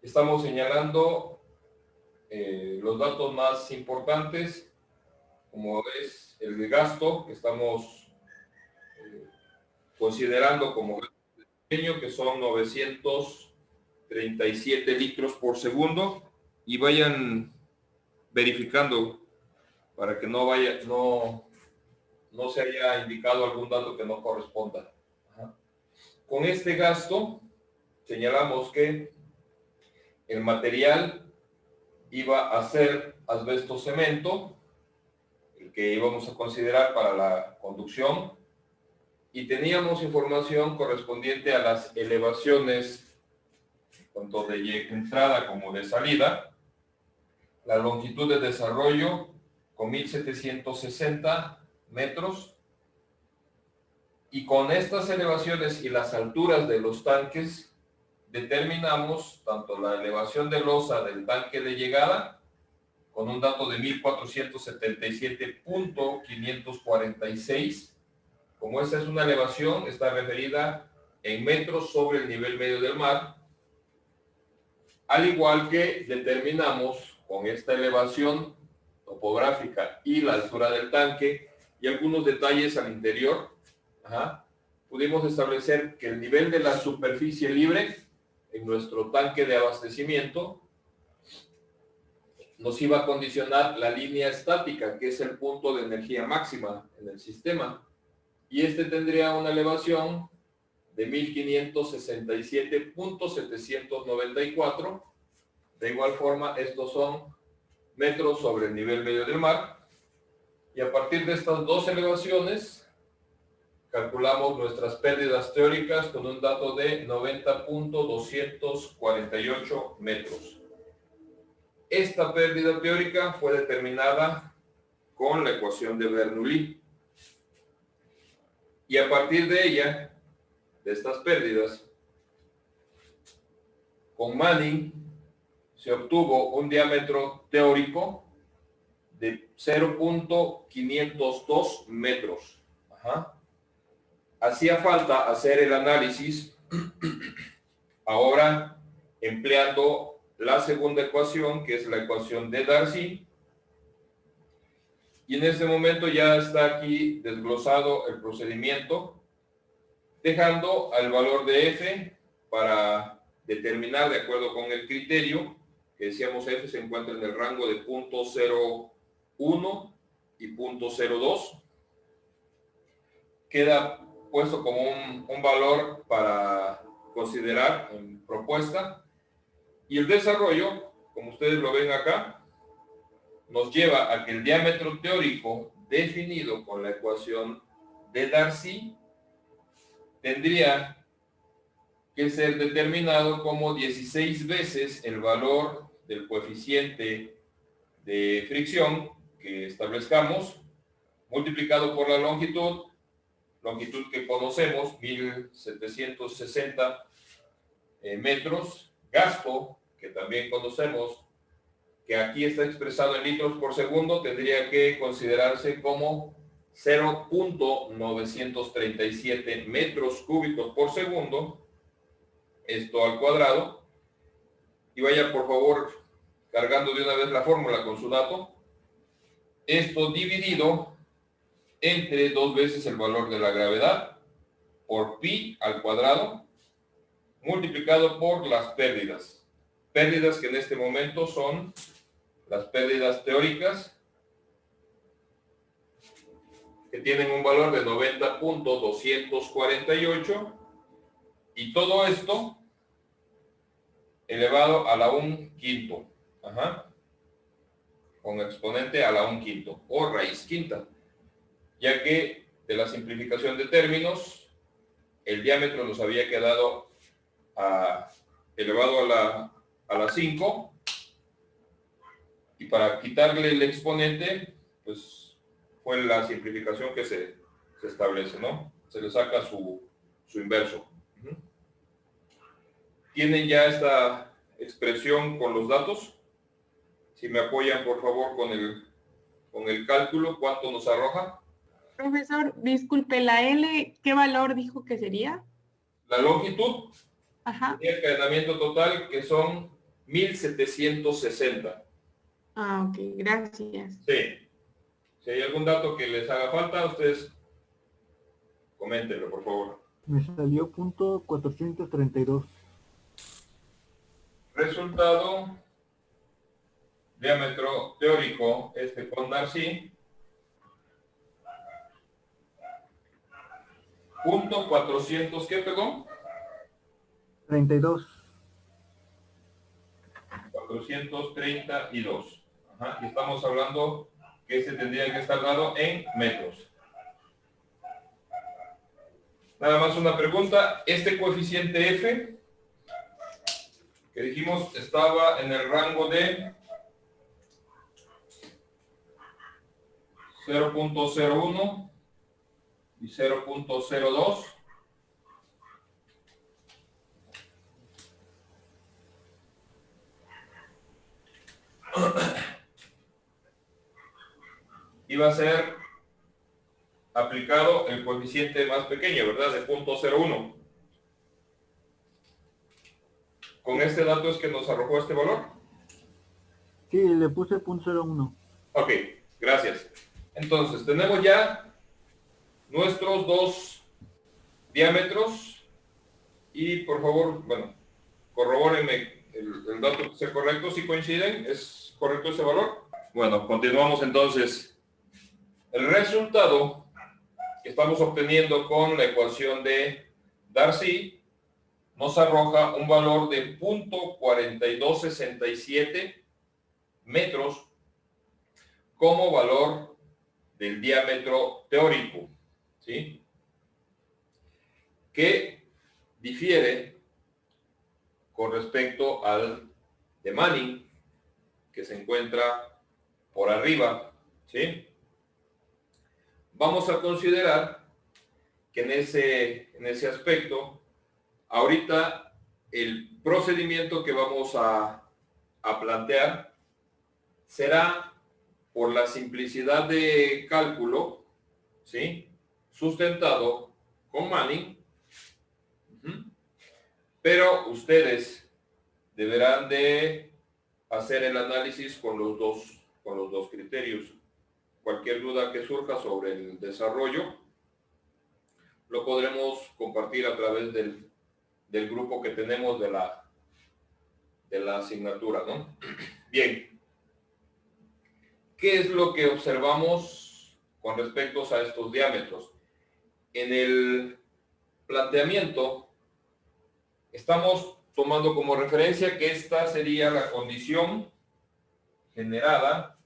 Estamos señalando los datos más importantes, como es el gasto que estamos considerando como pequeño, que son 937 litros por segundo, y vayan verificando para que no se haya indicado algún dato que no corresponda. Ajá. Con este gasto señalamos que el material iba a ser asbesto cemento, el que íbamos a considerar para la conducción, y teníamos información correspondiente a las elevaciones tanto de entrada como de salida, la longitud de desarrollo con 1760 metros, y con estas elevaciones y las alturas de los tanques determinamos tanto la elevación de losa del tanque de llegada con un dato de 1477.546. Como esta es una elevación, está referida en metros sobre el nivel medio del mar, al igual que determinamos con esta elevación topográfica y la altura del tanque y algunos detalles al interior, pudimos establecer que el nivel de la superficie libre en nuestro tanque de abastecimiento nos iba a condicionar la línea estática, que es el punto de energía máxima en el sistema, y este tendría una elevación de 1567.794. De igual forma, estos son metros sobre el nivel medio del mar, y a partir de estas dos elevaciones calculamos nuestras pérdidas teóricas con un dato de 90.248 metros. Esta pérdida teórica fue determinada con la ecuación de Bernoulli, y a partir de ella, de estas pérdidas, con Manning se obtuvo un diámetro teórico de 0.502 metros. Hacía falta hacer el análisis ahora empleando la segunda ecuación, que es la ecuación de Darcy, y en este momento ya está aquí desglosado el procedimiento, dejando al valor de F para determinar, de acuerdo con el criterio, que decíamos F se encuentra en el rango de 0.01 y 0.02, queda puesto como un valor para considerar en propuesta, y el desarrollo, como ustedes lo ven acá, nos lleva a que el diámetro teórico definido con la ecuación de Darcy tendría que ser determinado como 16 veces el valor del coeficiente de fricción que establezcamos, multiplicado por la longitud que conocemos, 1760 metros, gasto, que también conocemos, que aquí está expresado en litros por segundo, tendría que considerarse como 0.937 metros cúbicos por segundo, esto al cuadrado, y vaya por favor cargando de una vez la fórmula con su dato, esto dividido entre 2 veces el valor de la gravedad por pi al cuadrado, multiplicado por las pérdidas que en este momento son las pérdidas teóricas, que tienen un valor de 90.248, y todo esto elevado a la 1/5, con exponente a la 1/5 o raíz quinta, ya que de la simplificación de términos el diámetro nos había quedado elevado a la 5, y para quitarle el exponente pues fue la simplificación que se establece, ¿no? Se le saca su inverso. ¿Tienen ya esta expresión con los datos? Si me apoyan, por favor, con el cálculo, ¿cuánto nos arroja? Profesor, disculpe, la L, ¿qué valor dijo que sería? La longitud Ajá. Y el encadenamiento total, que son 1760. Ah, ok, gracias. Sí. Si hay algún dato que les haga falta, ustedes coméntenlo, por favor. Me salió punto 432. Resultado, diámetro teórico, con Darcy, punto 400, ¿qué pegó? 32. 432. Ajá, y estamos hablando que se tendría que estar dado en metros. Nada más una pregunta, este coeficiente F, que dijimos estaba en el rango de 0.01 y 0.02. Iba a ser aplicado el coeficiente más pequeño, ¿verdad? De 0.01. ¿Con este dato es que nos arrojó este valor? Sí, le puse .01. Ok, gracias. Entonces, tenemos ya nuestros dos diámetros y por favor, bueno, corrobórenme el dato que sea correcto, si coinciden, ¿es correcto ese valor? Bueno, continuamos entonces. El resultado que estamos obteniendo con la ecuación de Darcy nos arroja un valor de 0.4267 metros como valor del diámetro teórico, ¿sí? Que difiere con respecto al de Manning, que se encuentra por arriba, ¿sí? Vamos a considerar que en ese aspecto, ahorita el procedimiento que vamos a plantear será por la simplicidad de cálculo, ¿sí? Sustentado con Manning, pero ustedes deberán de hacer el análisis con los dos criterios. Cualquier duda que surja sobre el desarrollo lo podremos compartir a través del grupo que tenemos de la asignatura, ¿no? Bien. ¿Qué es lo que observamos con respecto a estos diámetros? En el planteamiento estamos tomando como referencia que esta sería la condición generada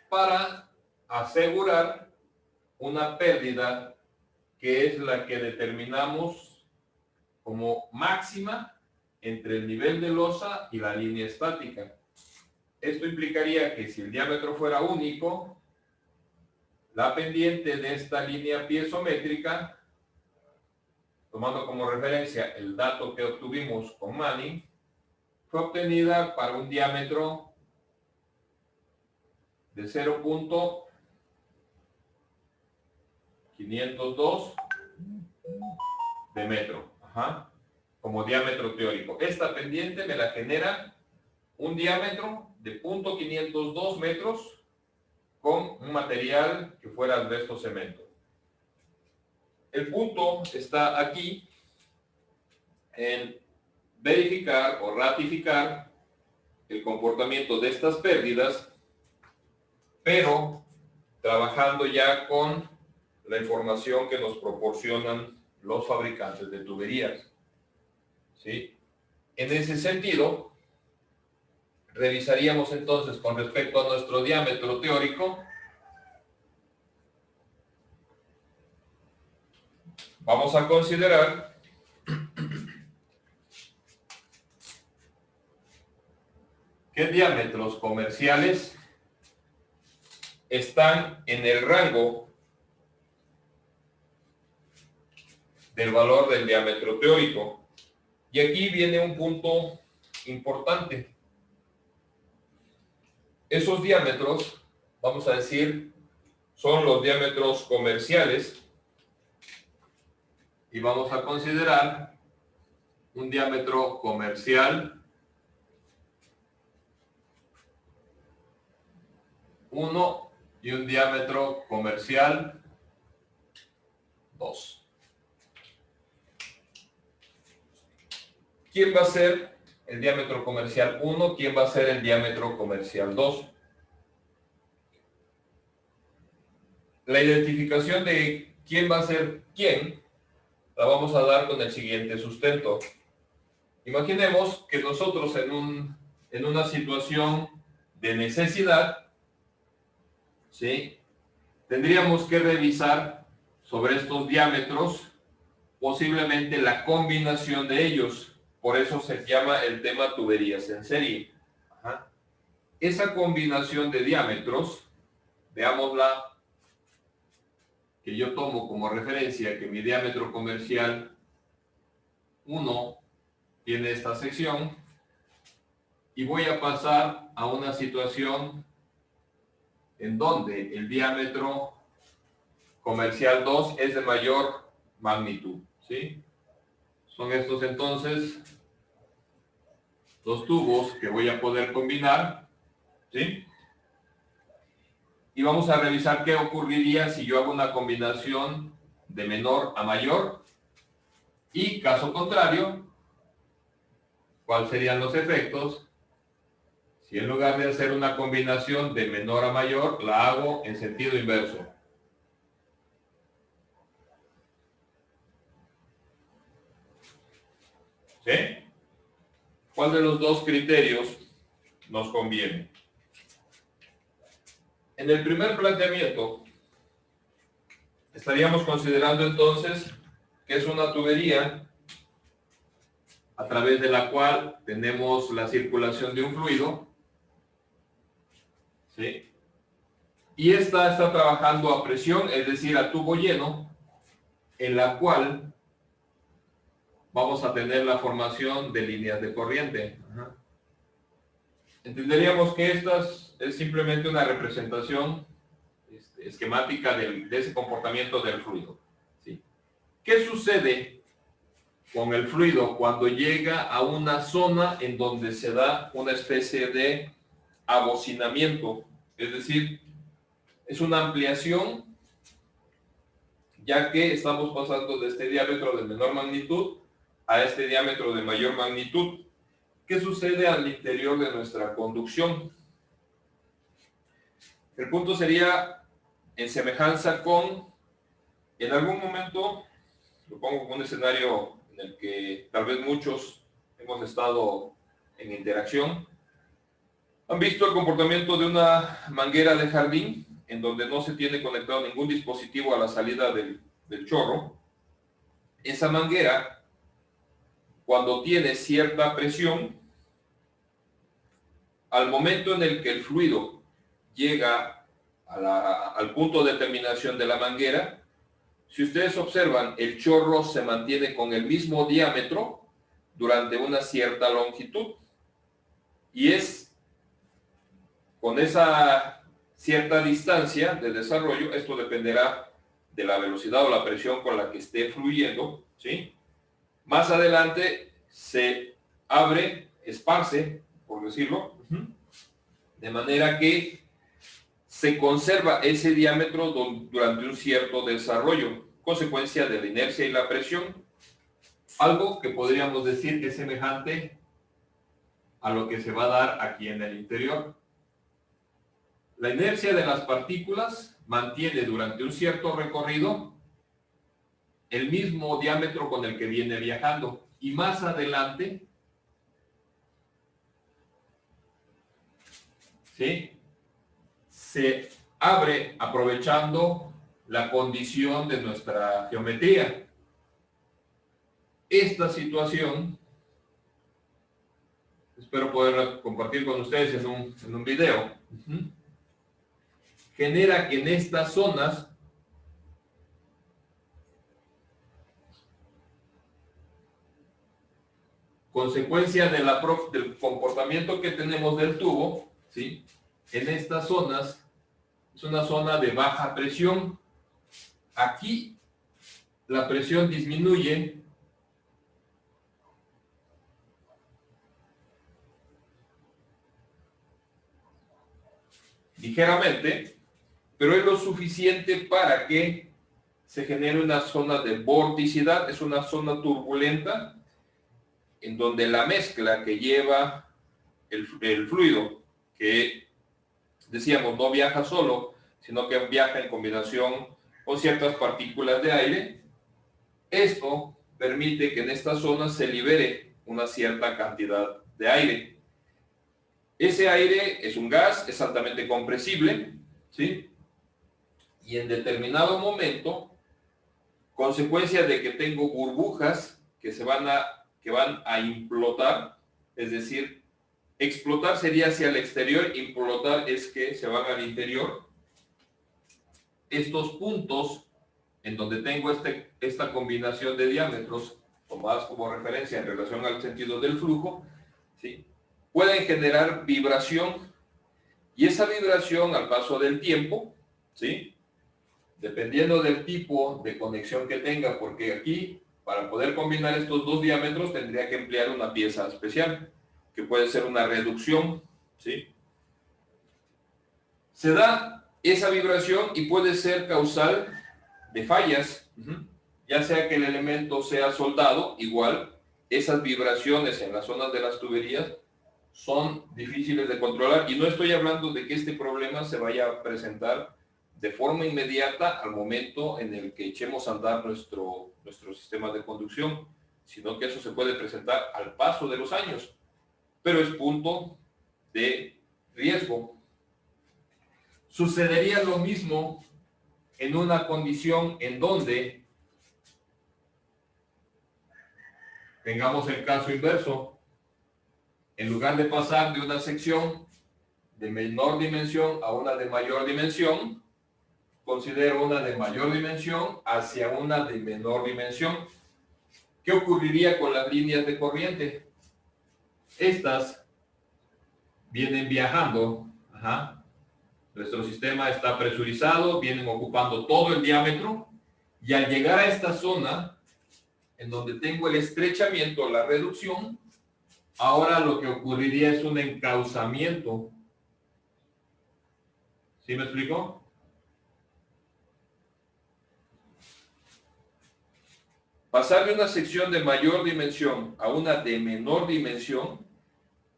para asegurar una pérdida que es la que determinamos como máxima entre el nivel de losa y la línea estática. Esto implicaría que si el diámetro fuera único, la pendiente de esta línea piezométrica, tomando como referencia el dato que obtuvimos con Manning, fue obtenida para un diámetro de 0.502 de metro, como diámetro teórico. Esta pendiente me la genera un diámetro de 0.502 metros con un material que fuera asbesto cemento. El punto está aquí en verificar o ratificar el comportamiento de estas pérdidas, pero trabajando ya con la información que nos proporcionan los fabricantes de tuberías, ¿sí? En ese sentido, revisaríamos entonces con respecto a nuestro diámetro teórico. Vamos a considerar qué diámetros comerciales están en el rango del valor del diámetro teórico. Y aquí viene un punto importante. Esos diámetros, vamos a decir, son los diámetros comerciales y vamos a considerar un diámetro comercial 1 y un diámetro comercial 2. ¿Quién va a ser el diámetro comercial 1? ¿Quién va a ser el diámetro comercial 2? La identificación de quién va a ser quién la vamos a dar con el siguiente sustento. Imaginemos que nosotros en una situación de necesidad, ¿sí?, tendríamos que revisar sobre estos diámetros posiblemente la combinación de ellos. Por eso se llama el tema tuberías en serie. Ajá. Esa combinación de diámetros, veámosla, que yo tomo como referencia que mi diámetro comercial 1 tiene esta sección, y voy a pasar a una situación en donde el diámetro comercial 2 es de mayor magnitud, ¿sí? Son estos entonces los tubos que voy a poder combinar, ¿sí? Y vamos a revisar qué ocurriría si yo hago una combinación de menor a mayor, y caso contrario, cuáles serían los efectos si en lugar de hacer una combinación de menor a mayor, la hago en sentido inverso. ¿Sí? ¿Cuál de los dos criterios nos conviene? En el primer planteamiento, estaríamos considerando entonces que es una tubería a través de la cual tenemos la circulación de un fluido, ¿sí? Y esta está trabajando a presión, es decir, a tubo lleno, en la cual vamos a tener la formación de líneas de corriente. Ajá. Entenderíamos que esta es simplemente una representación esquemática de ese comportamiento del fluido, ¿sí? ¿Qué sucede con el fluido cuando llega a una zona en donde se da una especie de abocinamiento? Es decir, es una ampliación, ya que estamos pasando de este diámetro de menor magnitud a este diámetro de mayor magnitud. ¿Qué sucede al interior de nuestra conducción? El punto sería en semejanza con, en algún momento, lo pongo como un escenario en el que tal vez muchos hemos estado en interacción, han visto el comportamiento de una manguera de jardín en donde no se tiene conectado ningún dispositivo a la salida del chorro. Esa manguera, cuando tiene cierta presión, al momento en el que el fluido llega al punto de terminación de la manguera, si ustedes observan, el chorro se mantiene con el mismo diámetro durante una cierta longitud. Y es con esa cierta distancia de desarrollo, esto dependerá de la velocidad o la presión con la que esté fluyendo, ¿sí? Más adelante se abre, esparce, por decirlo, de manera que se conserva ese diámetro durante un cierto desarrollo, consecuencia de la inercia y la presión, algo que podríamos decir que es semejante a lo que se va a dar aquí en el interior. La inercia de las partículas mantiene durante un cierto recorrido el mismo diámetro con el que viene viajando, y más adelante, ¿sí?, se abre aprovechando la condición de nuestra geometría. Esta situación, espero poder compartir con ustedes en un video, genera que en estas zonas consecuencia del comportamiento que tenemos del tubo, ¿sí?, en estas zonas es una zona de baja presión. Aquí la presión disminuye ligeramente, pero es lo suficiente para que se genere una zona de vorticidad, es una zona turbulenta en donde la mezcla que lleva el fluido, que decíamos no viaja solo, sino que viaja en combinación con ciertas partículas de aire, esto permite que en esta zona se libere una cierta cantidad de aire. Ese aire es un gas, es altamente compresible, ¿sí? Y en determinado momento, consecuencia de que tengo burbujas que van a implotar, es decir, explotar sería hacia el exterior, implotar es que se van al interior. Estos puntos en donde tengo esta combinación de diámetros, tomadas como referencia en relación al sentido del flujo, ¿sí?, pueden generar vibración, y esa vibración al paso del tiempo, ¿sí?, dependiendo del tipo de conexión que tenga, porque aquí, para poder combinar estos dos diámetros, tendría que emplear una pieza especial, que puede ser una reducción, ¿sí? Se da esa vibración y puede ser causal de fallas, ya sea que el elemento sea soldado, igual, esas vibraciones en las zonas de las tuberías son difíciles de controlar, y no estoy hablando de que este problema se vaya a presentar de forma inmediata al momento en el que echemos a andar nuestro sistema de conducción, sino que eso se puede presentar al paso de los años, pero es punto de riesgo. Sucedería lo mismo en una condición en donde tengamos el caso inverso. En lugar de pasar de una sección de menor dimensión a una de mayor dimensión, considero una de mayor dimensión hacia una de menor dimensión. ¿Qué ocurriría con las líneas de corriente? Estas vienen viajando, nuestro sistema está presurizado, vienen ocupando todo el diámetro, y al llegar a esta zona, en donde tengo el estrechamiento, la reducción, ahora lo que ocurriría es un encauzamiento. ¿Sí me explico? Pasar de una sección de mayor dimensión a una de menor dimensión,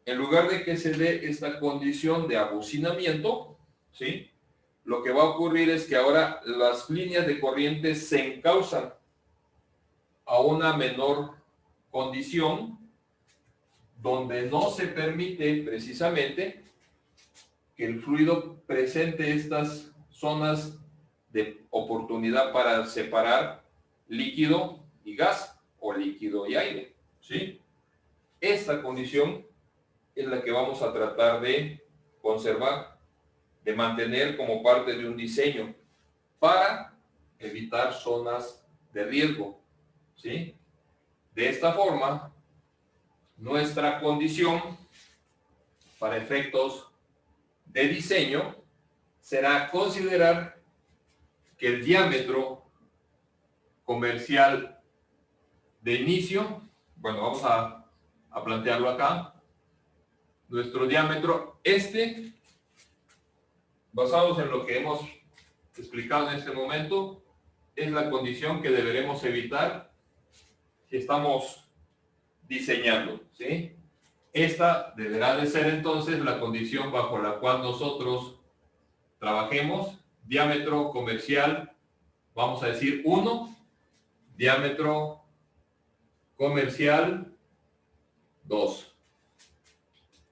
en lugar de que se dé esta condición de abocinamiento, ¿sí?, lo que va a ocurrir es que ahora las líneas de corriente se encauzan a una menor condición, donde no se permite precisamente que el fluido presente estas zonas de oportunidad para separar líquido y gas, o líquido y aire, ¿sí? Esta condición es la que vamos a tratar de conservar, de mantener como parte de un diseño para evitar zonas de riesgo, ¿sí? De esta forma, nuestra condición para efectos de diseño será considerar que el diámetro comercial de inicio, bueno, vamos a plantearlo acá, nuestro diámetro basados en lo que hemos explicado en este momento, es la condición que deberemos evitar si estamos diseñando, ¿sí? Esta deberá de ser entonces la condición bajo la cual nosotros trabajemos. Diámetro comercial, vamos a decir 1, diámetro comercial 2.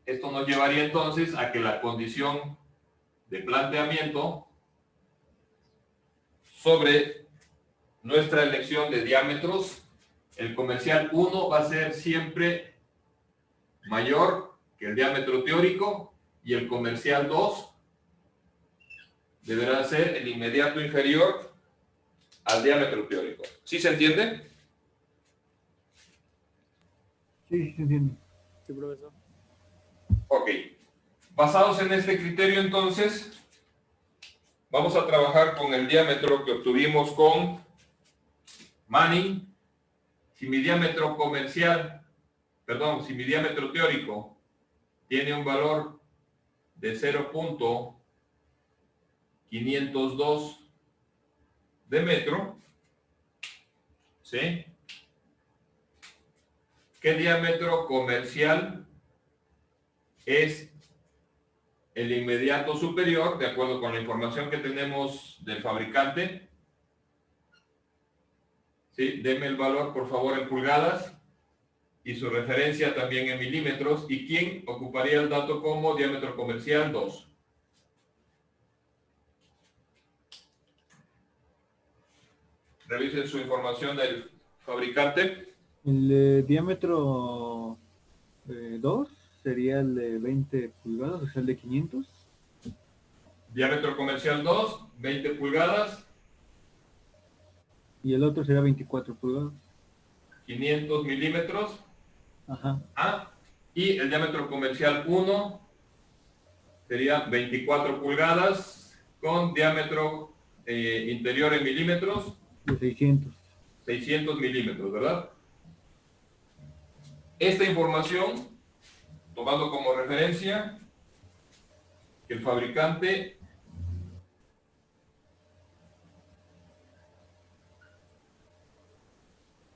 Esto nos llevaría entonces a que la condición de planteamiento sobre nuestra elección de diámetros, el comercial 1 va a ser siempre mayor que el diámetro teórico, y el comercial 2 deberá ser el inmediato inferior al diámetro teórico. ¿Sí se entiende? Sí, se entiende. Sí, profesor. Ok. Basados en este criterio, entonces, vamos a trabajar con el diámetro que obtuvimos con Manning, si mi diámetro teórico tiene un valor de 0.502 de metro, ¿sí? ¿Qué diámetro comercial es el inmediato superior, de acuerdo con la información que tenemos del fabricante? ¿Sí? Deme el valor, por favor, en pulgadas y su referencia también en milímetros. ¿Y quién ocuparía el dato como diámetro comercial? 2. Revisen su información del fabricante. El diámetro 2 sería el de 20 pulgadas, o sea, el de 500. Diámetro comercial 2, 20 pulgadas, Y el otro sería 24 pulgadas. 500 milímetros. Ajá. Y el diámetro comercial 1 sería 24 pulgadas con diámetro interior en milímetros. De 600. 600 milímetros, ¿verdad? Esta información, tomando como referencia que el fabricante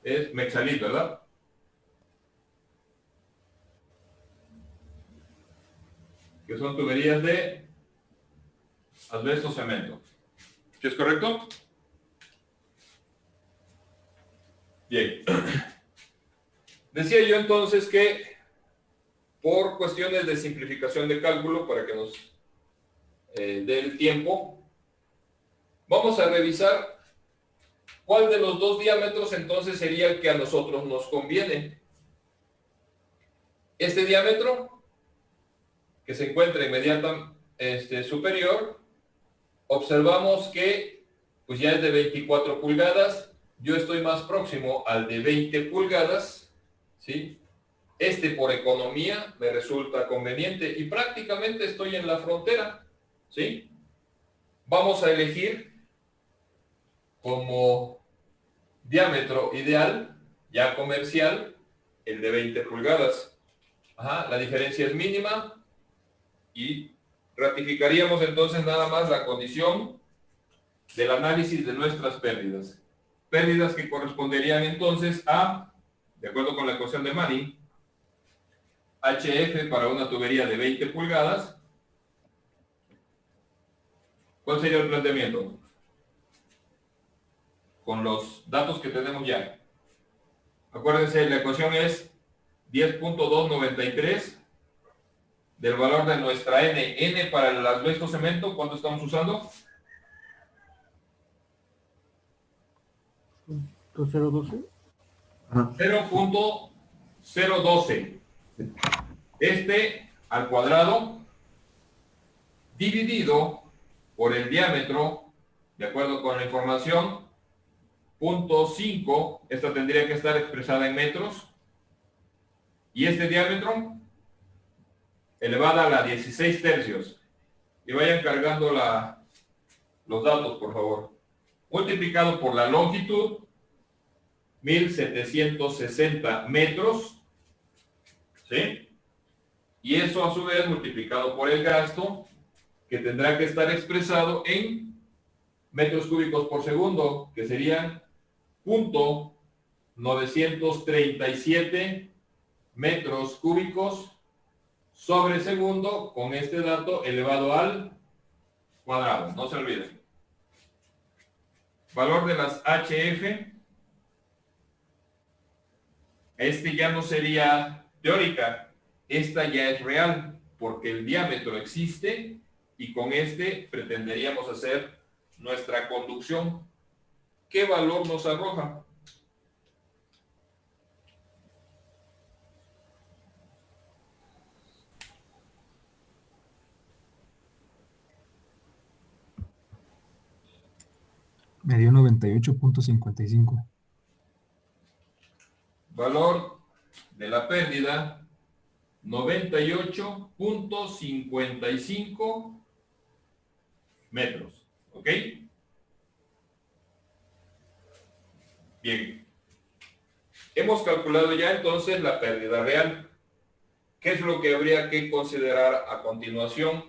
es Mexalit, ¿verdad? Que son tuberías de asbesto cemento. ¿Sí es correcto? Bien. Decía yo entonces que por cuestiones de simplificación de cálculo, para que nos dé el tiempo, vamos a revisar cuál de los dos diámetros entonces sería el que a nosotros nos conviene. Este diámetro, que se encuentra inmediatamente superior, observamos que pues ya es de 24 pulgadas, yo estoy más próximo al de 20 pulgadas, ¿sí? Este por economía me resulta conveniente y prácticamente estoy en la frontera, ¿sí? Vamos a elegir como diámetro ideal, ya comercial, el de 20 pulgadas. La diferencia es mínima y ratificaríamos entonces nada más la condición del análisis de nuestras pérdidas. Pérdidas que corresponderían entonces a, de acuerdo con la ecuación de Manning, HF para una tubería de 20 pulgadas. ¿Cuál sería el planteamiento? Con los datos que tenemos ya. Acuérdense, la ecuación es 10.293 del valor de nuestra N. N para el asbesto cemento, ¿cuánto estamos usando? 0.12. 0.012. Este al cuadrado dividido por el diámetro, de acuerdo con la información, 0.5, esta tendría que estar expresada en metros, y este diámetro elevada a la 16 tercios. Y vayan cargando los datos, por favor. Multiplicado por la longitud, 1760 metros, ¿sí? Y eso a su vez multiplicado por el gasto, que tendrá que estar expresado en metros cúbicos por segundo, que serían 0.937 metros cúbicos sobre segundo, con este dato elevado al cuadrado. No se olviden. Valor de las HF. Este ya no sería teórica, esta ya es real, porque el diámetro existe y con este pretenderíamos hacer nuestra conducción. ¿Qué valor nos arroja? Me dio 98.55. Valor de la pérdida, 98.55 metros. ¿Ok? Bien. Hemos calculado ya entonces la pérdida real. ¿Qué es lo que habría que considerar a continuación?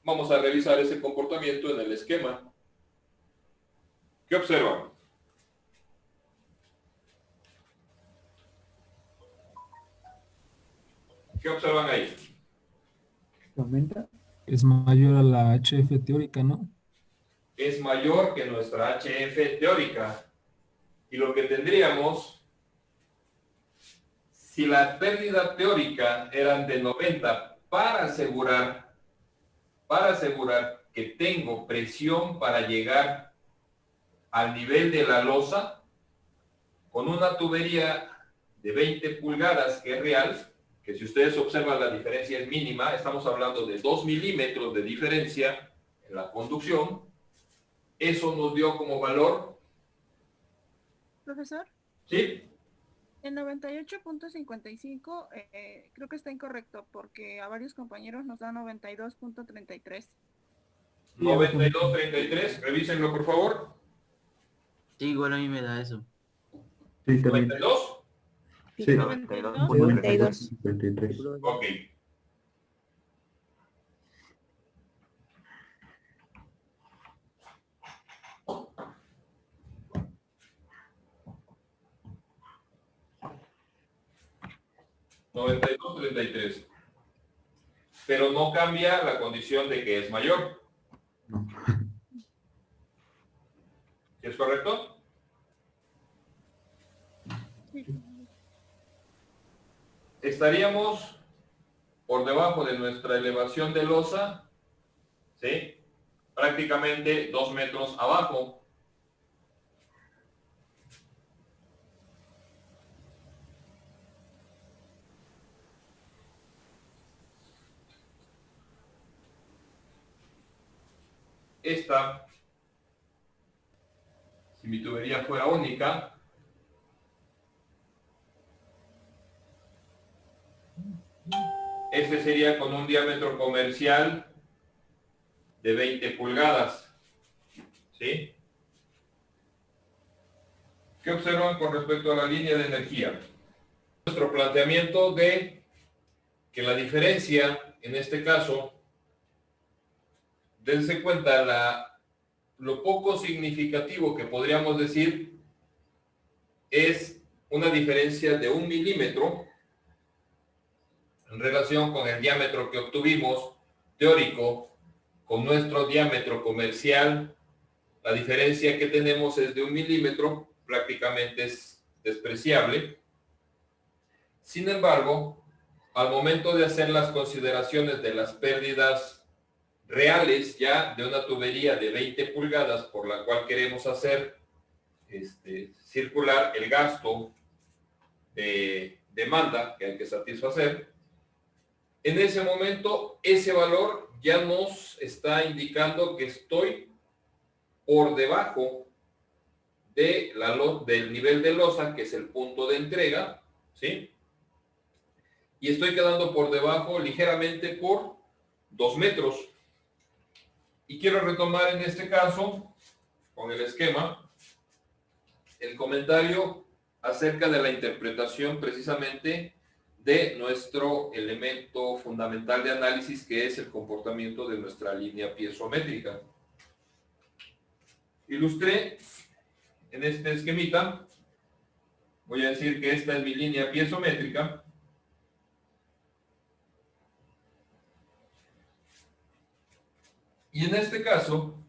Vamos a revisar ese comportamiento en el esquema. ¿Qué observan? ¿Qué observan ahí? ¿Se aumenta? Es mayor a la HF teórica, ¿no? Es mayor que nuestra HF teórica. Y lo que tendríamos, si la pérdida teórica eran de 90, para asegurar que tengo presión para llegar al nivel de la losa, con una tubería de 20 pulgadas que es real, que si ustedes observan la diferencia es mínima, estamos hablando de 2 milímetros de diferencia en la conducción, eso nos dio como valor, Profesor, ¿sí? en 98.55 creo que está incorrecto porque a varios compañeros nos da 92.33. 92.33, revísenlo por favor. Sí, igual a mí me da eso. Sí, también. 92, Sí. 92. 53. ok. $92.33. Pero no cambia la condición de que es mayor. No. ¿Es correcto? Sí. Estaríamos por debajo de nuestra elevación de losa, ¿sí? Prácticamente 2 metros abajo. Esta, si mi tubería fuera única, este sería con un diámetro comercial de 20 pulgadas, ¿sí? ¿Qué observan con respecto a la línea de energía? Nuestro planteamiento de que la diferencia, en este caso, dense cuenta, lo poco significativo que podríamos decir es una diferencia de 1 milímetro en relación con el diámetro que obtuvimos teórico con nuestro diámetro comercial. La diferencia que tenemos es de 1 milímetro, prácticamente es despreciable. Sin embargo, al momento de hacer las consideraciones de las pérdidas reales ya de una tubería de 20 pulgadas por la cual queremos hacer circular el gasto de demanda que hay que satisfacer, en ese momento ese valor ya nos está indicando que estoy por debajo de del nivel de losa, que es el punto de entrega, ¿sí? Y estoy quedando por debajo ligeramente por 2 metros. Y quiero retomar en este caso, con el esquema, el comentario acerca de la interpretación precisamente de nuestro elemento fundamental de análisis, que es el comportamiento de nuestra línea piezométrica. Ilustré en este esquemita, voy a decir que esta es mi línea piezométrica. Y en este caso,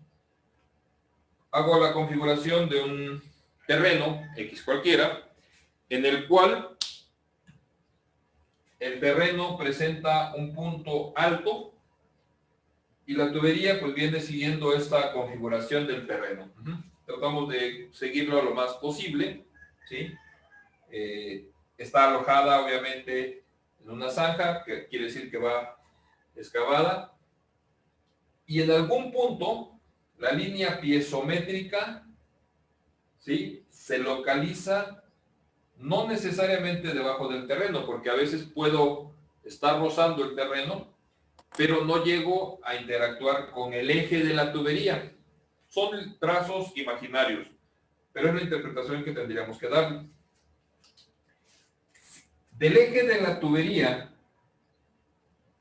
hago la configuración de un terreno, X cualquiera, en el cual el terreno presenta un punto alto y la tubería pues viene siguiendo esta configuración del terreno. Tratamos de seguirlo lo más posible, ¿sí? Está alojada obviamente en una zanja, que quiere decir que va excavada. Y en algún punto, la línea piezométrica, ¿sí?, se localiza no necesariamente debajo del terreno, porque a veces puedo estar rozando el terreno, pero no llego a interactuar con el eje de la tubería. Son trazos imaginarios. pero es la interpretación que tendríamos que darle. Del eje de la tubería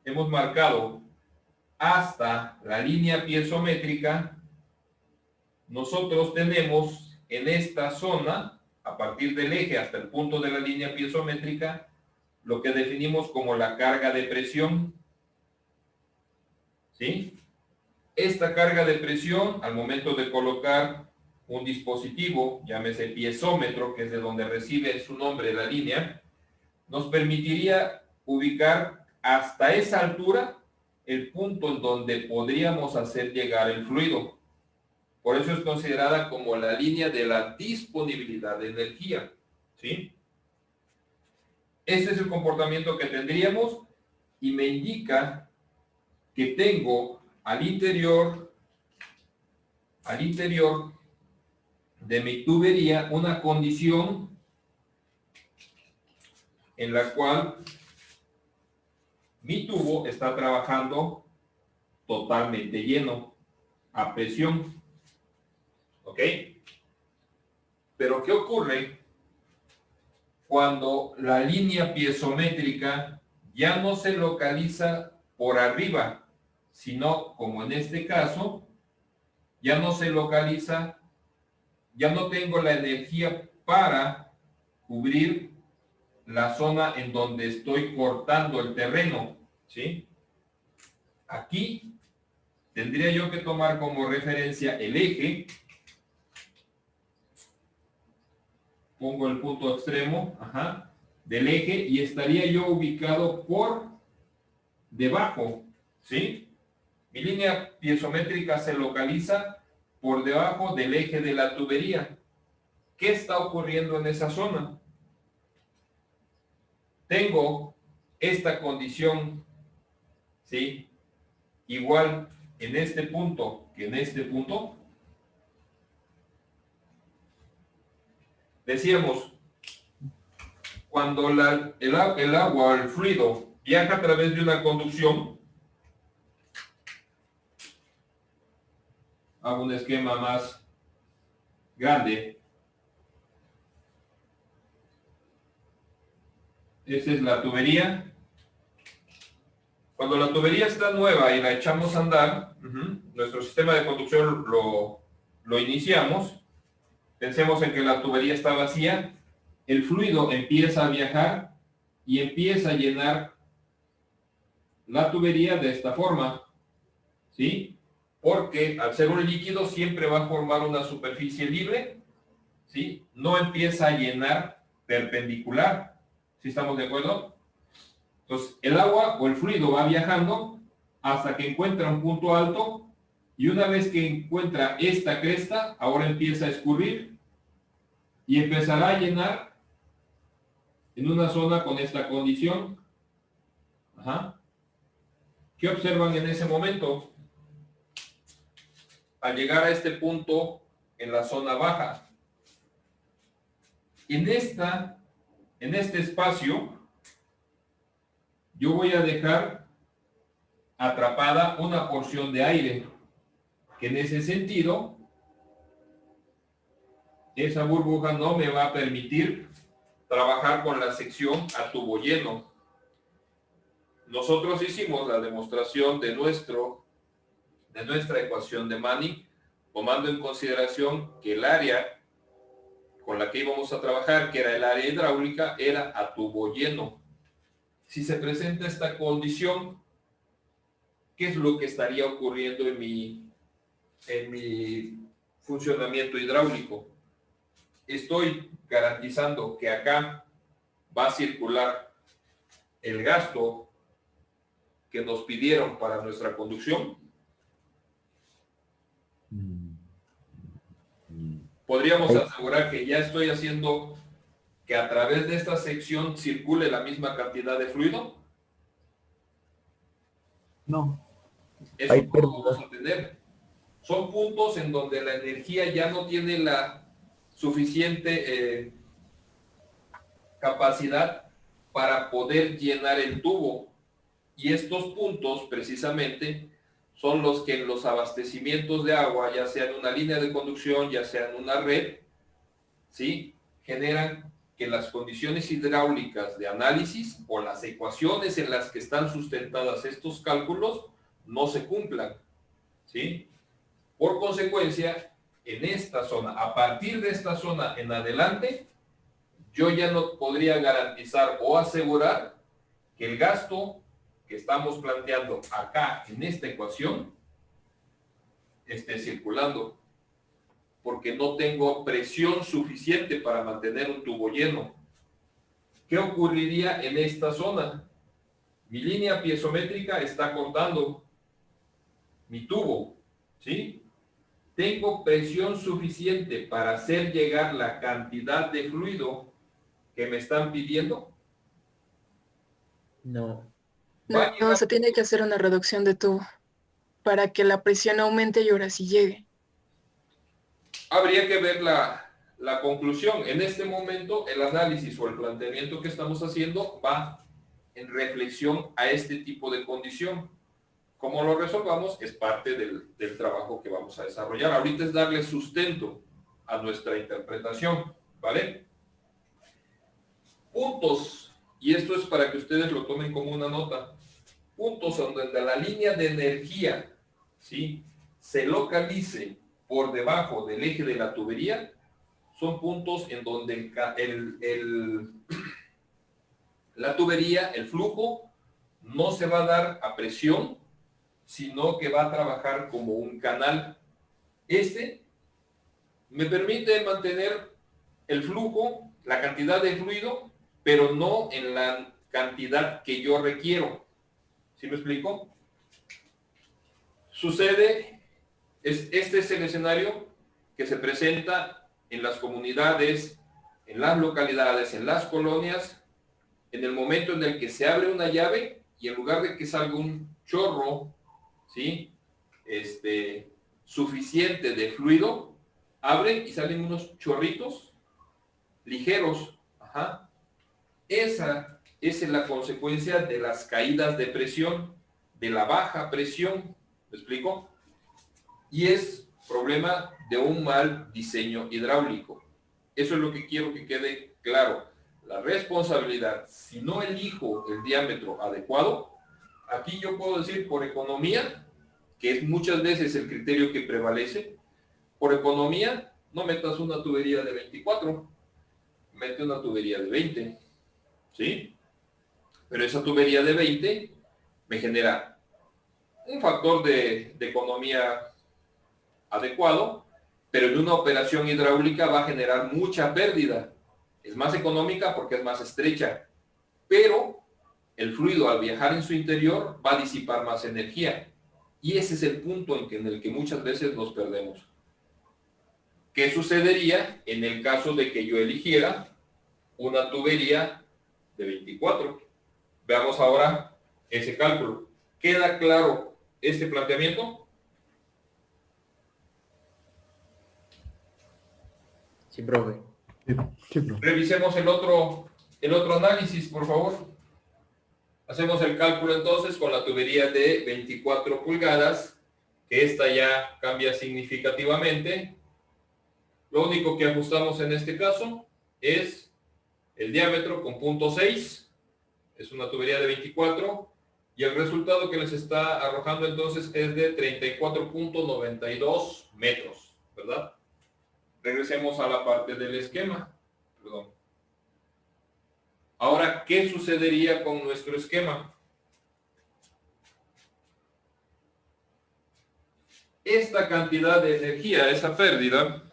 hemos marcado hasta la línea piezométrica. Nosotros tenemos en esta zona, a partir del eje hasta el punto de la línea piezométrica, lo que definimos como la carga de presión. ¿Sí? Esta carga de presión, al momento de colocar un dispositivo, llámese piezómetro, que es de donde recibe su nombre la línea, nos permitiría ubicar hasta esa altura el punto en donde podríamos hacer llegar el fluido. Por eso es considerada como la línea de la disponibilidad de energía. ¿Sí? Este es el comportamiento que tendríamos y me indica que tengo al interior de mi tubería una condición en la cual mi tubo está trabajando totalmente lleno, a presión. ¿Ok? Pero ¿qué ocurre cuando la línea piezométrica ya no se localiza por arriba, sino, como en este caso, ya no se localiza, ya no tengo la energía para cubrir la zona en donde estoy cortando el terreno, ¿sí? Aquí tendría yo que tomar como referencia el eje, pongo el punto extremo, del eje y estaría yo ubicado por debajo, ¿sí? Mi línea piezométrica se localiza por debajo del eje de la tubería. ¿Qué está ocurriendo en esa zona? Tengo esta condición, ¿sí? Igual en este punto que en este punto. Decíamos, cuando el agua o el fluido viaja a través de una conducción, hago un esquema más grande. Esta es la tubería. Cuando la tubería está nueva y la echamos a andar, nuestro sistema de conducción lo iniciamos. Pensemos en que la tubería está vacía, el fluido empieza a viajar y empieza a llenar la tubería de esta forma, ¿sí? Porque al ser un líquido siempre va a formar una superficie libre, ¿sí? No empieza a llenar perpendicular, ¿sí estamos de acuerdo? Entonces, el agua o el fluido va viajando hasta que encuentra un punto alto y una vez que encuentra esta cresta, ahora empieza a escurrir y empezará a llenar en una zona con esta condición. ¿Qué observan en ese momento? Al llegar a este punto en la zona baja, en este espacio, yo voy a dejar atrapada una porción de aire, que en ese sentido, esa burbuja no me va a permitir trabajar con la sección a tubo lleno. Nosotros hicimos la demostración de nuestra ecuación de Manning, tomando en consideración que el área con la que íbamos a trabajar, que era el área hidráulica, era a tubo lleno. Si se presenta esta condición, ¿qué es lo que estaría ocurriendo en mi funcionamiento hidráulico? Estoy garantizando que acá va a circular el gasto que nos pidieron para nuestra conducción. Podríamos asegurar que ya estoy haciendo que a través de esta sección circule la misma cantidad de fluido. No. Eso no lo vamos a tener. Son puntos en donde la energía ya no tiene la suficiente capacidad para poder llenar el tubo. Y estos puntos, precisamente, son los que en los abastecimientos de agua, ya sea en una línea de conducción, ya sea en una red, ¿sí? Generan que las condiciones hidráulicas de análisis o las ecuaciones en las que están sustentadas estos cálculos no se cumplan, ¿sí? Por consecuencia, en esta zona, a partir de esta zona en adelante, yo ya no podría garantizar o asegurar que el gasto que estamos planteando acá en esta ecuación esté circulando, porque no tengo presión suficiente para mantener un tubo lleno. ¿Qué ocurriría en esta zona? Mi línea piezométrica está cortando mi tubo, ¿sí? Tengo presión suficiente para hacer llegar la cantidad de fluido que me están pidiendo. No. No, se tiene que hacer una reducción de tubo para que la presión aumente y ahora sí llegue. Habría que ver la conclusión. En este momento, el análisis o el planteamiento que estamos haciendo va en reflexión a este tipo de condición. Cómo lo resolvamos es parte del trabajo que vamos a desarrollar. Ahorita es darle sustento a nuestra interpretación, ¿vale? Puntos, y esto es para que ustedes lo tomen como una nota. Puntos donde la línea de energía, ¿sí?, se localice por debajo del eje de la tubería, son puntos en donde la tubería, el flujo, no se va a dar a presión, sino que va a trabajar como un canal. Este me permite mantener el flujo, la cantidad de fluido, pero no en la cantidad que yo requiero. ¿Sí me explico? Sucede, este es el escenario que se presenta en las comunidades, en las localidades, en las colonias, en el momento en el que se abre una llave y en lugar de que salga un chorro, ¿sí?, suficiente de fluido, abren y salen unos chorritos ligeros. Ajá. Esa es la consecuencia de las caídas de presión, de la baja presión. ¿Me explico? Y es problema de un mal diseño hidráulico. Eso es lo que quiero que quede claro. La responsabilidad, si no elijo el diámetro adecuado, aquí yo puedo decir por economía, que es muchas veces el criterio que prevalece, por economía, no metas una tubería de 24, mete una tubería de 20, ¿sí? Pero esa tubería de 20 me genera un factor de economía adecuado, pero en una operación hidráulica va a generar mucha pérdida. Es más económica porque es más estrecha, pero el fluido al viajar en su interior va a disipar más energía. Y ese es el punto en el que muchas veces nos perdemos. ¿Qué sucedería en el caso de que yo eligiera una tubería de 24? Veamos ahora ese cálculo. ¿Queda claro este planteamiento? Sí, profe. Sí, profe. Revisemos el otro análisis, por favor. Hacemos el cálculo entonces con la tubería de 24 pulgadas, que esta ya cambia significativamente. Lo único que ajustamos en este caso es el diámetro con 0.6, es una tubería de 24, y el resultado que les está arrojando entonces es de 34.92 metros, ¿verdad? Regresemos a la parte del esquema. Perdón. Ahora, ¿qué sucedería con nuestro esquema? Esta cantidad de energía, esa pérdida,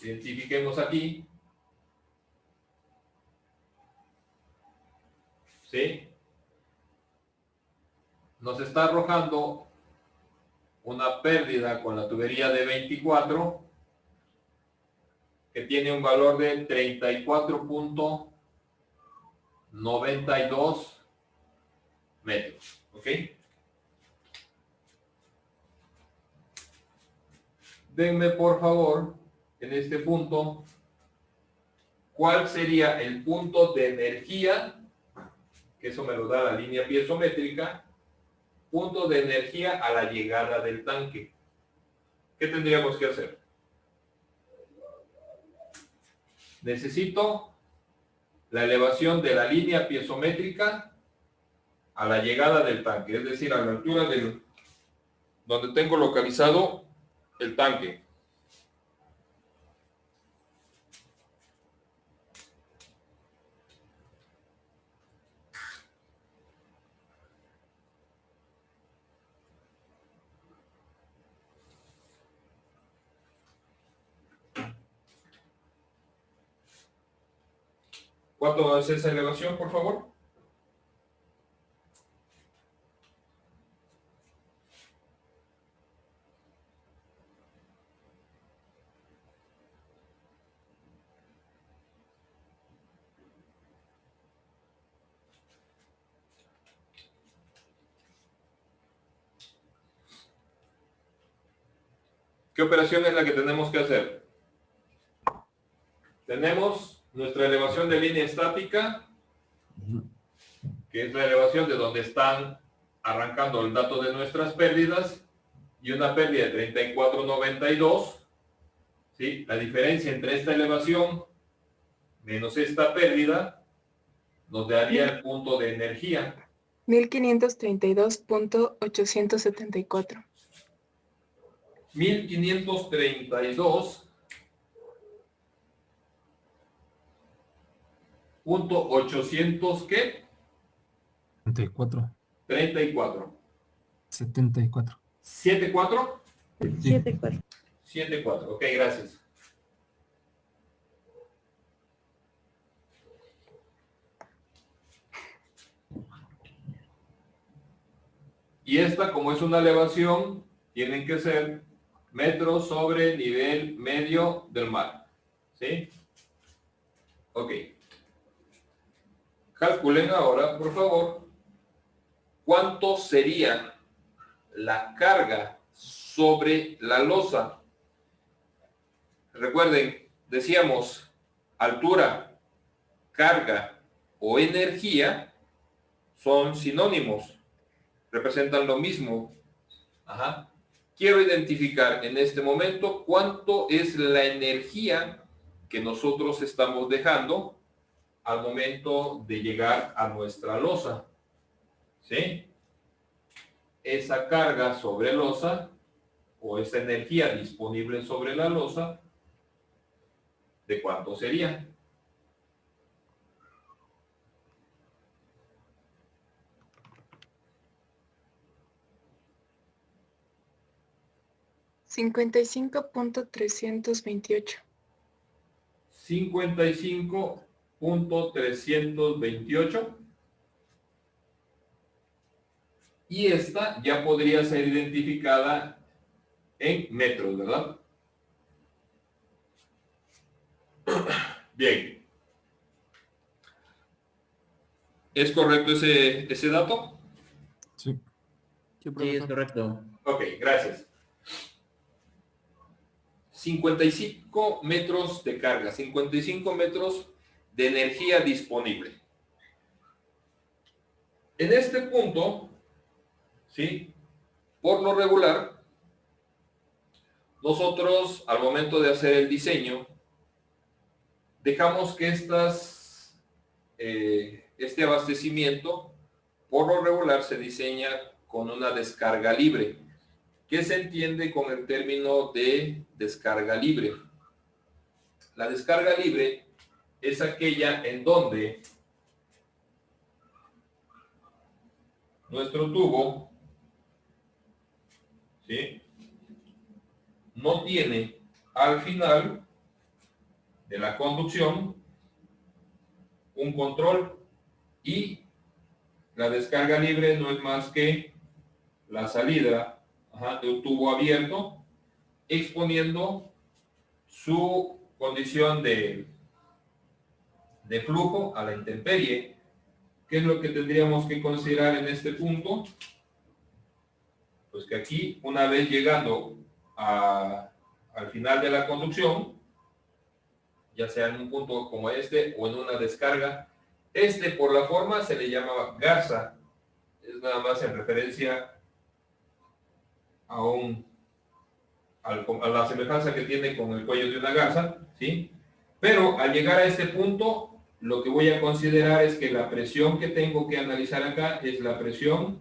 identifiquemos aquí, ¿sí?, nos está arrojando una pérdida con la tubería de 24 que tiene un valor de 34.92 metros, ¿ok? Denme por favor, en este punto, ¿cuál sería el punto de energía? Que eso me lo da la línea piezométrica. Punto de energía a la llegada del tanque. ¿Qué tendríamos que hacer? necesito la elevación de la línea piezométrica a la llegada del tanque, es decir, a la altura del donde tengo localizado el tanque. ¿Cuánto es esa elevación, por favor? ¿Qué operación es la que tenemos que hacer? Tenemos nuestra elevación de línea estática, que es la elevación de donde están arrancando el dato de nuestras pérdidas, y una pérdida de 34.92. ¿Sí? La diferencia entre esta elevación menos esta pérdida nos daría el punto de energía. 1532.874. 1532.800 ¿qué? 34. 34. 74. 74. Sí. 74. Ok, gracias. Y esta, como es una elevación, tienen que ser metros sobre nivel medio del mar. ¿Sí? Ok. Calculen ahora, por favor, cuánto sería la carga sobre la losa. Recuerden, decíamos altura, carga o energía son sinónimos, representan lo mismo. Ajá. Quiero identificar en este momento cuánto es la energía que nosotros estamos dejando al momento de llegar a nuestra losa. ¿Sí? Esa carga sobre losa o esa energía disponible sobre la losa, ¿de cuánto sería? $55.328. 55.328. Y esta ya podría ser identificada en metros, ¿verdad? Bien. ¿Es correcto ese dato? Sí. Sí, es correcto. Ok, gracias. 55 metros de carga, 55 metros de energía disponible. En este punto, ¿sí? Por lo regular, nosotros al momento de hacer el diseño, dejamos que este abastecimiento, por lo regular, se diseña con una descarga libre. ¿Qué se entiende con el término de descarga libre? La descarga libre es aquella en donde nuestro tubo, ¿sí?, no tiene al final de la conducción un control, y la descarga libre no es más que la salida de un tubo abierto exponiendo su condición de flujo a la intemperie. ¿Qué es lo que tendríamos que considerar en este punto? Pues que aquí, una vez llegando al final de la conducción, ya sea en un punto como este o en una descarga, por la forma se le llama garza, es nada más en referencia a la semejanza que tiene con el cuello de una garza, ¿sí? Pero al llegar a este punto, lo que voy a considerar es que la presión que tengo que analizar acá es la presión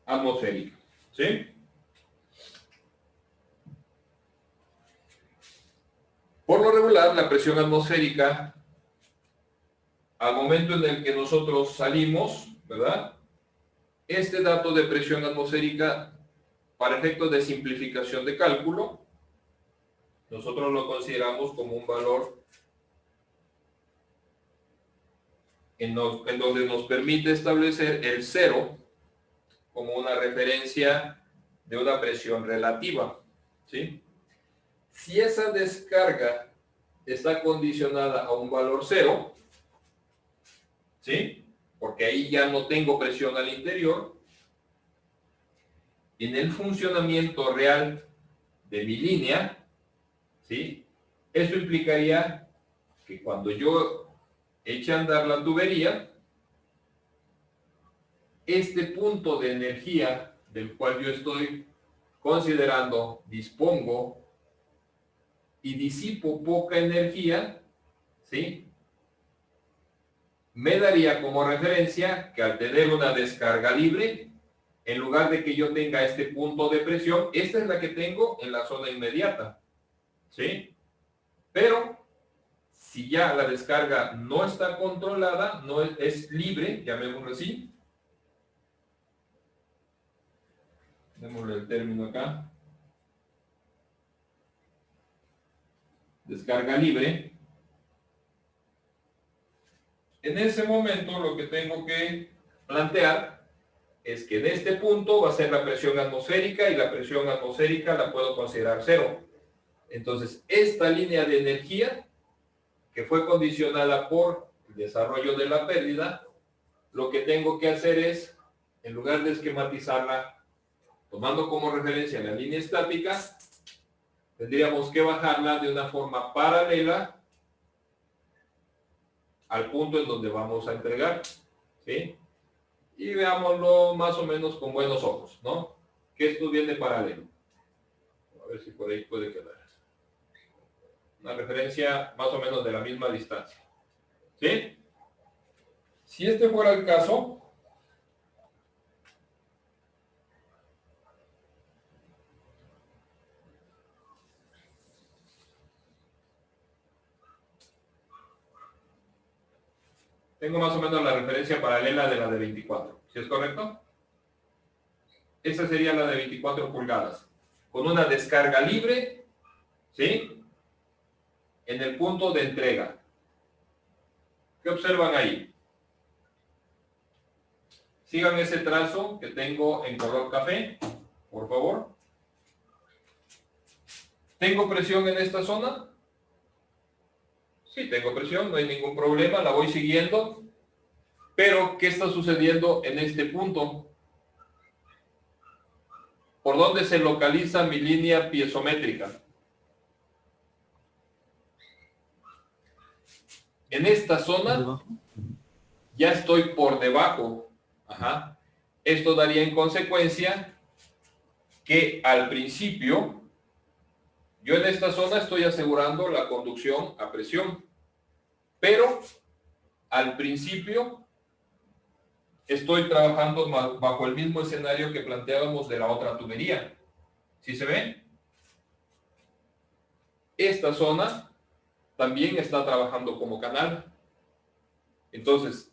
atmosférica. ¿Sí? Por lo regular, la presión atmosférica, al momento en el que nosotros salimos, ¿verdad? Este dato de presión atmosférica, para efectos de simplificación de cálculo, nosotros lo consideramos como un valor en donde nos permite establecer el cero como una referencia de una presión relativa, ¿sí? Si esa descarga está condicionada a un valor cero, ¿sí? Porque ahí ya no tengo presión al interior, en el funcionamiento real de mi línea, ¿sí? Eso implicaría que cuando yo eche a andar la tubería, este punto de energía del cual yo estoy considerando dispongo y disipo poca energía, ¿sí? Me daría como referencia que al tener una descarga libre, en lugar de que yo tenga este punto de presión, esta es la que tengo en la zona inmediata, ¿sí? Pero si ya la descarga no está controlada, no es libre, llamémoslo así, démosle el término acá, descarga libre, en ese momento lo que tengo que plantear es que en este punto va a ser la presión atmosférica y la presión atmosférica la puedo considerar cero. Entonces, esta línea de energía que fue condicionada por el desarrollo de la pérdida, lo que tengo que hacer es, en lugar de esquematizarla, tomando como referencia la línea estática, tendríamos que bajarla de una forma paralela al punto en donde vamos a entregar, ¿sí? Y veámoslo más o menos con buenos ojos, ¿no? Que esto viene paralelo. A ver si por ahí puede quedar. Una referencia más o menos de la misma distancia, ¿sí? Si este fuera el caso, tengo más o menos la referencia paralela de la de 24, ¿sí es correcto? Esta sería la de 24 pulgadas, con una descarga libre, ¿sí? En el punto de entrega. ¿Qué observan ahí? Sigan ese trazo que tengo en color café, por favor. ¿Tengo presión en esta zona? Sí, tengo presión, no hay ningún problema, la voy siguiendo. Pero, ¿qué está sucediendo en este punto? ¿Por dónde se localiza mi línea piezométrica? En esta zona ya estoy por debajo. Ajá. Esto daría en consecuencia que al principio, yo en esta zona estoy asegurando la conducción a presión, pero al principio estoy trabajando bajo el mismo escenario que planteábamos de la otra tubería. ¿Sí se ve? Esta zona también está trabajando como canal. Entonces,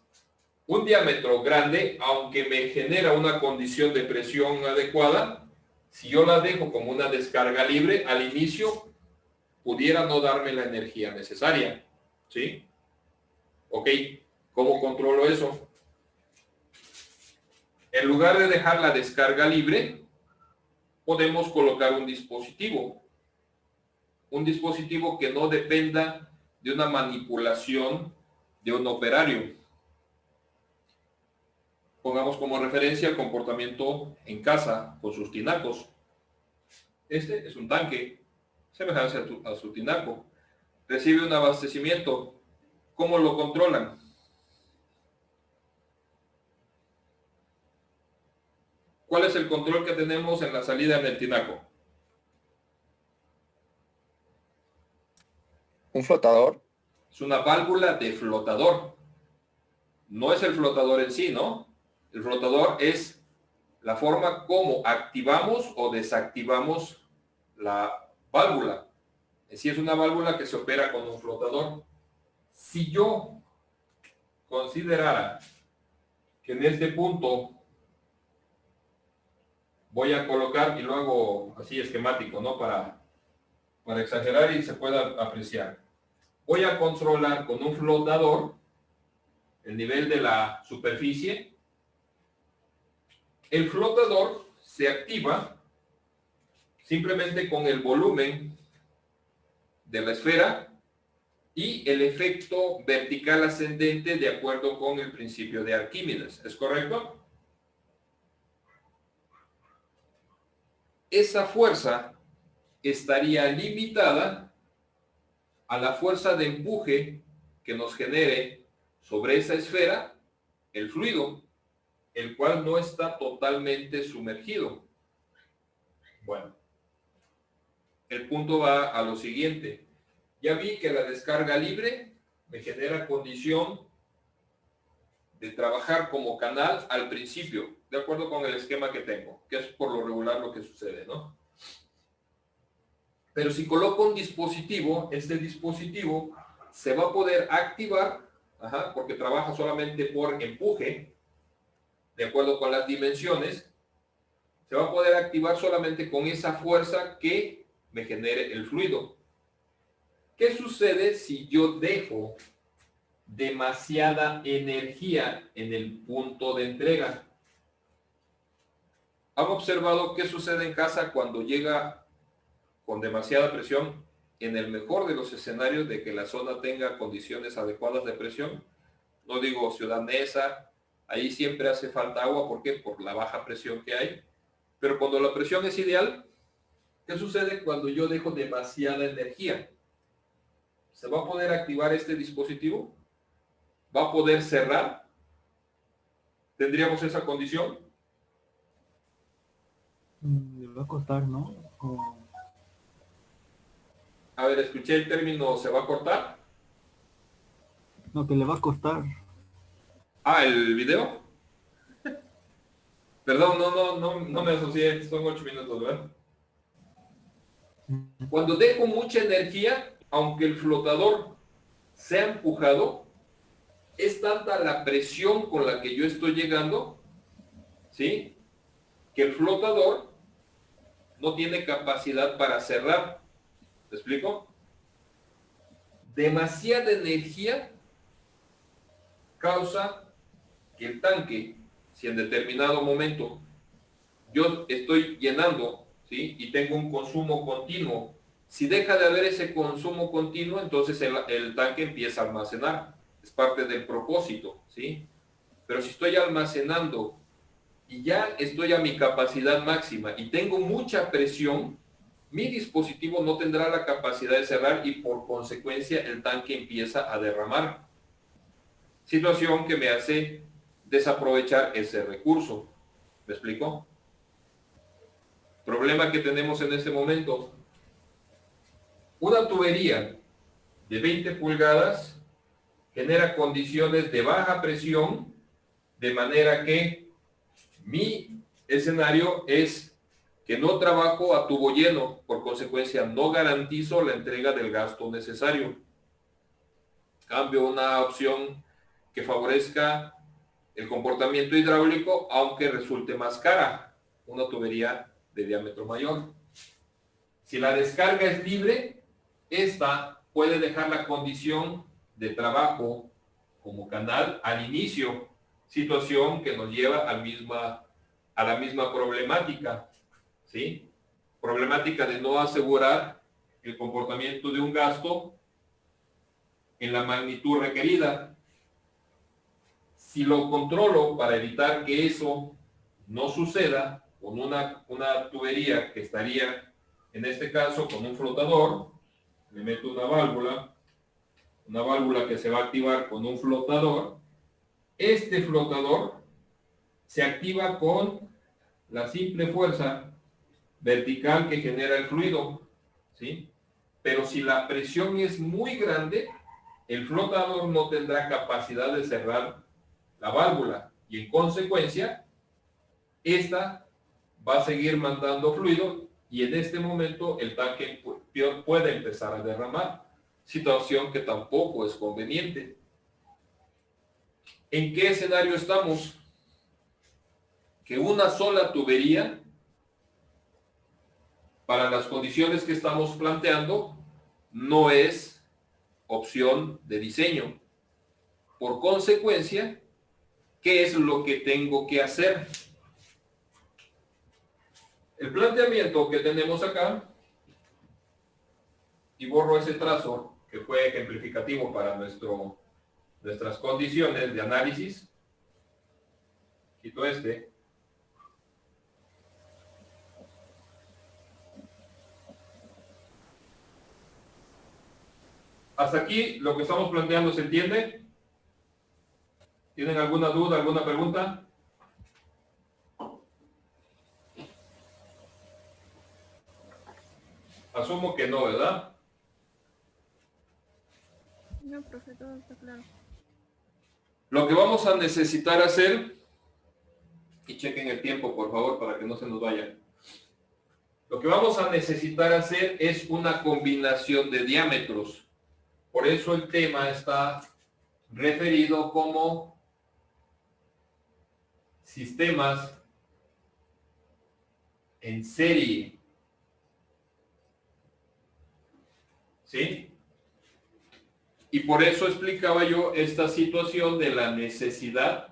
un diámetro grande, aunque me genera una condición de presión adecuada, si yo la dejo como una descarga libre, al inicio pudiera no darme la energía necesaria. ¿Sí? Ok, ¿cómo controlo eso? En lugar de dejar la descarga libre, podemos colocar un dispositivo que no dependa de una manipulación de un operario. Pongamos como referencia el comportamiento en casa con sus tinacos. Este es un tanque, semejante a su tinaco. Recibe un abastecimiento. ¿Cómo lo controlan? ¿Cuál es el control que tenemos en la salida del tinaco? ¿Un flotador? Es una válvula de flotador. No es el flotador en sí, ¿no? El flotador es la forma como activamos o desactivamos la válvula. Es decir, es una válvula que se opera con un flotador. Si yo considerara que en este punto voy a colocar, y lo hago así esquemático, ¿no? Para exagerar y se pueda apreciar. Voy a controlar con un flotador el nivel de la superficie. El flotador se activa simplemente con el volumen de la esfera y el efecto vertical ascendente de acuerdo con el principio de Arquímedes. ¿Es correcto? Esa fuerza estaría limitada a la fuerza de empuje que nos genere sobre esa esfera el fluido, el cual no está totalmente sumergido. Bueno, el punto va a lo siguiente. Ya vi que la descarga libre me genera condición de trabajar como canal al principio, de acuerdo con el esquema que tengo, que es por lo regular lo que sucede, ¿no? Pero si coloco un dispositivo, este dispositivo se va a poder activar, porque trabaja solamente por empuje, de acuerdo con las dimensiones, se va a poder activar solamente con esa fuerza que me genere el fluido. ¿Qué sucede si yo dejo demasiada energía en el punto de entrega? ¿Han observado qué sucede en casa cuando llega con demasiada presión? En el mejor de los escenarios de que la zona tenga condiciones adecuadas de presión, no digo Ciudad Neza, ahí siempre hace falta agua, ¿por qué? Por la baja presión que hay. Pero cuando la presión es ideal, ¿qué sucede cuando yo dejo demasiada energía? ¿Se va a poder activar este dispositivo? ¿Va a poder cerrar? ¿Tendríamos esa condición? Le va a costar, ¿no? A ver, escuché el término ¿se va a cortar? No, que le va a costar. Ah, ¿el video? Perdón, no me asocié, son 8 minutos, ¿verdad? Cuando dejo mucha energía, aunque el flotador sea empujado, es tanta la presión con la que yo estoy llegando, ¿sí? Que el flotador no tiene capacidad para cerrar. ¿Me explico? Demasiada energía causa que el tanque, si en determinado momento yo estoy llenando, ¿sí? Y tengo un consumo continuo, si deja de haber ese consumo continuo, entonces el tanque empieza a almacenar. Es parte del propósito, ¿sí? Pero si estoy almacenando y ya estoy a mi capacidad máxima y tengo mucha presión, mi dispositivo no tendrá la capacidad de cerrar y por consecuencia el tanque empieza a derramar. Situación que me hace desaprovechar ese recurso. ¿Me explico? Problema que tenemos en este momento. Una tubería de 20 pulgadas genera condiciones de baja presión, de manera que mi escenario es que no trabajo a tubo lleno, por consecuencia no garantizo la entrega del gasto necesario. Cambio una opción que favorezca el comportamiento hidráulico, aunque resulte más cara, una tubería de diámetro mayor. Si la descarga es libre, esta puede dejar la condición de trabajo como canal al inicio, situación que nos lleva a la misma problemática, ¿sí? Problemática de no asegurar el comportamiento de un gasto en la magnitud requerida. Si lo controlo para evitar que eso no suceda con una tubería que estaría, en este caso, con un flotador, le meto una válvula que se va a activar con un flotador. Este flotador se activa con la simple fuerza vertical que genera el fluido, ¿sí? pero si la presión es muy grande, el flotador no tendrá capacidad de cerrar la válvula y en consecuencia, esta va a seguir mandando fluido y en este momento el tanque puede empezar a derramar, situación que tampoco es conveniente. ¿En qué escenario estamos? Que una sola tubería, para las condiciones que estamos planteando, no es opción de diseño. Por consecuencia, ¿qué es lo que tengo que hacer? El planteamiento que tenemos acá, y borro ese trazo que fue ejemplificativo para nuestras condiciones de análisis, quito este. Hasta aquí lo que estamos planteando, ¿se entiende? ¿Tienen alguna duda, alguna pregunta? Asumo que no, ¿verdad? No, profe, todo está claro. Lo que vamos a necesitar hacer, y chequen el tiempo por favor para que no se nos vaya. Lo que vamos a necesitar hacer es una combinación de diámetros. Por eso el tema está referido como sistemas en serie. ¿Sí? Y por eso explicaba yo esta situación de la necesidad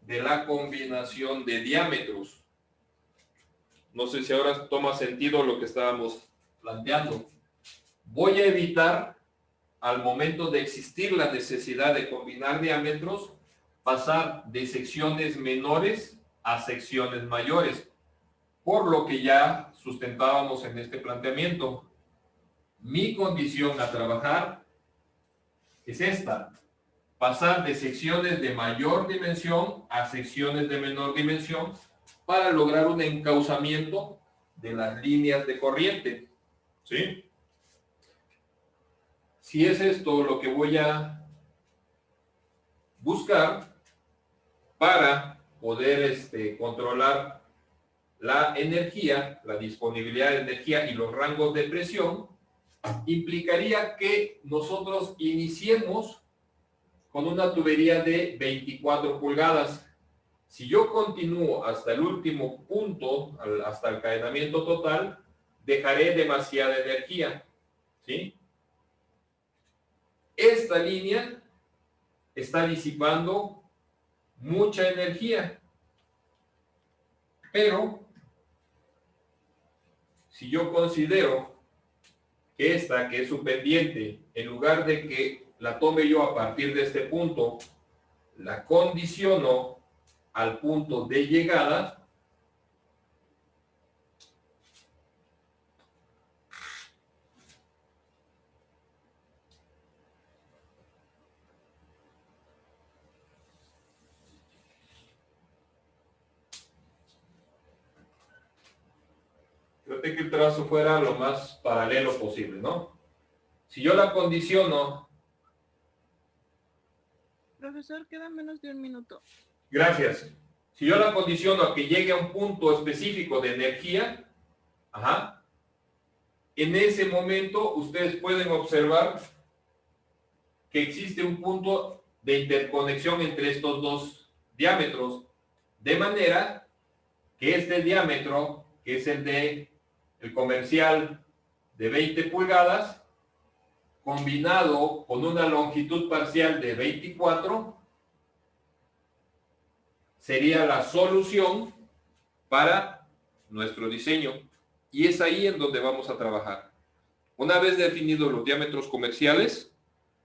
de la combinación de diámetros. No sé si ahora toma sentido lo que estábamos planteando. Voy a evitar, al momento de existir la necesidad de combinar diámetros, pasar de secciones menores a secciones mayores, por lo que ya sustentábamos en este planteamiento. Mi condición a trabajar es esta: pasar de secciones de mayor dimensión a secciones de menor dimensión para lograr un encauzamiento de las líneas de corriente. ¿Sí? Si es esto lo que voy a buscar para poder controlar la energía, la disponibilidad de energía y los rangos de presión, implicaría que nosotros iniciemos con una tubería de 24 pulgadas. Si yo continúo hasta el último punto, hasta el cadenamiento total, dejaré demasiada energía. ¿Sí? Esta línea está disipando mucha energía. Pero, si yo considero que esta, que es su pendiente, en lugar de que la tome yo a partir de este punto, la condiciono al punto de llegada, traté que el trazo fuera lo más paralelo posible, ¿no? Si yo la condiciono... Profesor, queda menos de un minuto. Gracias. Si yo la condiciono a que llegue a un punto específico de energía, en ese momento ustedes pueden observar que existe un punto de interconexión entre estos dos diámetros, de manera que este diámetro, que es el comercial de 20 pulgadas, combinado con una longitud parcial de 24, sería la solución para nuestro diseño. Y es ahí en donde vamos a trabajar. Una vez definidos los diámetros comerciales,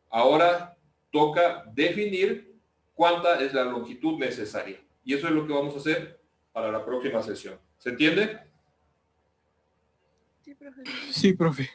ahora toca definir cuánta es la longitud necesaria. Y eso es lo que vamos a hacer para la próxima sesión. ¿Se entiende? Sí, profesor. Sí, profe.